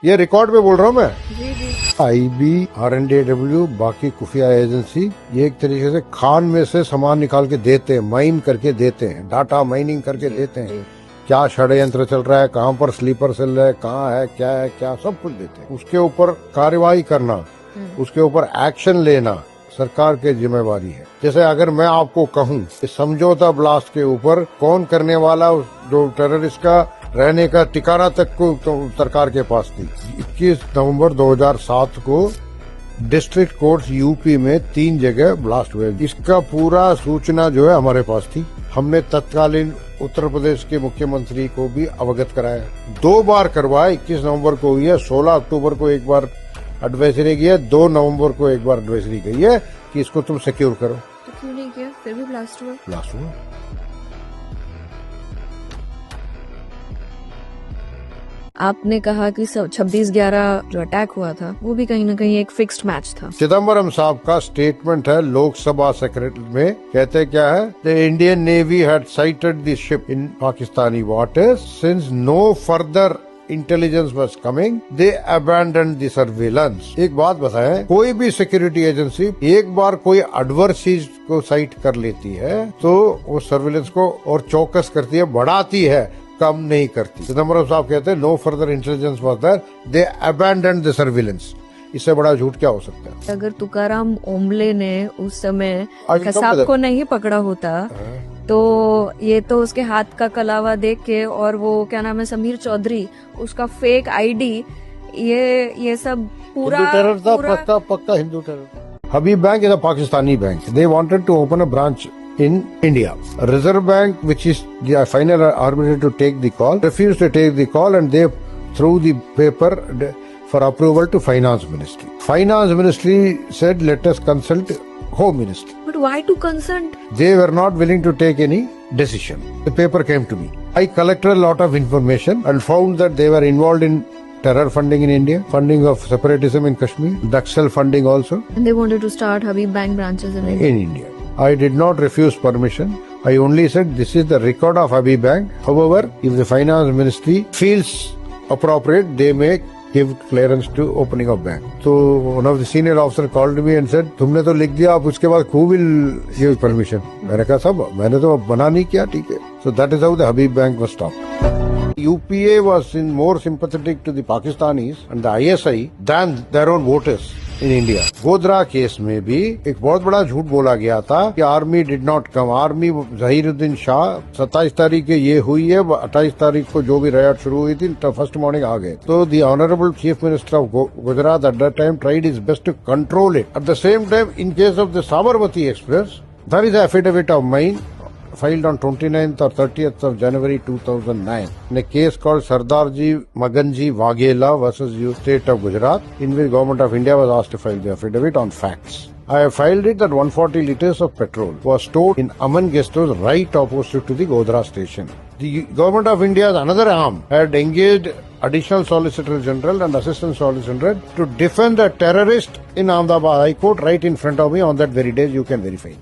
ये रिकॉर्ड पे बोल रहा हूँ मैं। जी जी। IB, RNDW, बाकी खुफिया एजेंसी ये एक तरीके से खान में से सामान निकाल के देते हैं, माइन करके देते हैं, डाटा माइनिंग करके देते हैं। क्या षड्यंत्र चल रहा है, कहाँ पर स्लीपर चल रहा है, कहाँ है, क्या सब कुछ देते हैं। उसके ऊपर कार्रवाई करना, उसके ऊपर एक्शन लेना सरकार की जिम्मेवारी है। जैसे अगर मैं आपको कहूँ कि समझौता ब्लास्ट के ऊपर कौन करने वाला, जो टेररिस्ट का रहने का ठिकाना तक को तो सरकार के पास थी। 21 नवंबर 2007 को डिस्ट्रिक्ट कोर्ट्स यूपी में 3 जगह ब्लास्ट हुए। इसका पूरा सूचना जो है हमारे पास थी। हमने तत्कालीन उत्तर प्रदेश के मुख्यमंत्री को भी अवगत कराया। 2 बार करवाया। 21 नवंबर को हुई है, 16 अक्टूबर को एक बार एडवाइजरी गई है, 2 नवंबर को एक बार एडवाइजरी गई है कि इसको तुम सिक्योर करो। तो क्यों नहीं किया? फिर भी ब्लास्ट हुआ। आपने कहा कि 26/11 जो अटैक हुआ था वो भी कहीं ना कहीं एक फिक्स्ड मैच था। चिदम्बरम साहब का स्टेटमेंट है लोकसभा सेक्रेटरी में, कहते क्या है, the Indian navy had sighted the ship in Pakistani waters since no further intelligence was coming, they abandon the surveillance. एक बात बताएं, कोई भी सिक्योरिटी एजेंसी एक बार कोई एडवर्स चीज को साइट कर लेती है तो वो सर्विलेंस को और चौकस करती है, बढ़ाती है, कम नहीं करती। चिदम्बरम साहब कहते हैं no further intelligence was there, they abandon the surveillance. इससे बड़ा झूठ क्या हो सकता है? अगर तुकाराम ओम्बले ने उस समय कसाब को नहीं पकड़ा होता तो ये तो उसके हाथ का कलावा देख के, और वो क्या नाम है, समीर चौधरी, उसका फेक आईडी, ये सब पूरा हिंदू टेरर था, पक्का Hindu terror. Habib bank is a Pakistani bank. They wanted to open a branch in India. Reserve Bank, which is the final arbiter to take the call, refused to take the call and they threw the paper for approval to Finance Ministry. Finance Ministry said, let us consult Home Ministry. But why to consult? They were not willing to take any decision. The paper came to me. I collected a lot of information and found that they were involved in terror funding in India, funding of separatism in Kashmir, Naxal funding also. And they wanted to start Habib Bank branches in India. In India. I did not refuse permission. I only said this is the record of Habib Bank. However, if the finance ministry feels appropriate, they may give clearance to opening of bank. So one of the senior officer called me and said, तुमने तो लिख दिया, अब उसके बाद who will give permission? मैंने कहा सब, मैंने तो बना नहीं किया, ठीक है. So that is how the Habib Bank was stopped. UPA was more sympathetic to the Pakistanis and the ISI than their own voters in India. Godhra case में भी एक बहुत बड़ा झूठ बोला गया था कि army did not come. Army Zahiruddin Shah 27 तारीख के ये हुई है, 28 तारीख को जो भी रायट शुरू हुई थी, फर्स्ट मॉर्निंग आ गए। तो the honourable chief minister of Gujarat at that time tried his best to control it. At the same time, in case of the Sabarmati express, there is an affidavit of mine filed on 29th or 30th of January 2009 in a case called Sardarji Maganji Waghela versus State of Gujarat, in which Government of India was asked to file the affidavit on facts. I have filed it that 140 liters of petrol was stored in Aman Guest House right opposite to the Godhra station. The Government of India's another arm had engaged Additional Solicitor General and Assistant Solicitor General to defend a terrorist in Ahmedabad High Court right in front of me on that very day. You can verify.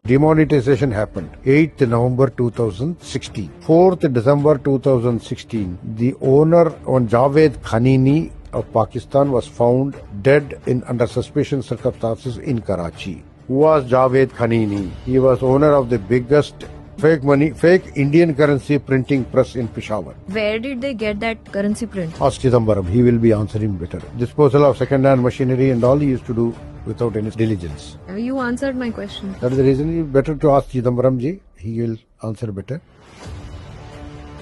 Demonetization happened 8th November 2016. 4th December 2016, the owner on Javed Khanini of Pakistan was found dead in under suspicious circumstances in Karachi. Who was Javed Khanini? He was owner of the biggest fake Indian currency printing press in Peshawar. Where did they get that currency print? Ask Chidambaram, he will be answering better. Disposal of second-hand machinery and all he used to do without any diligence. You answered my question. That is the reason it's better to ask Chidambaram ji. He will answer better.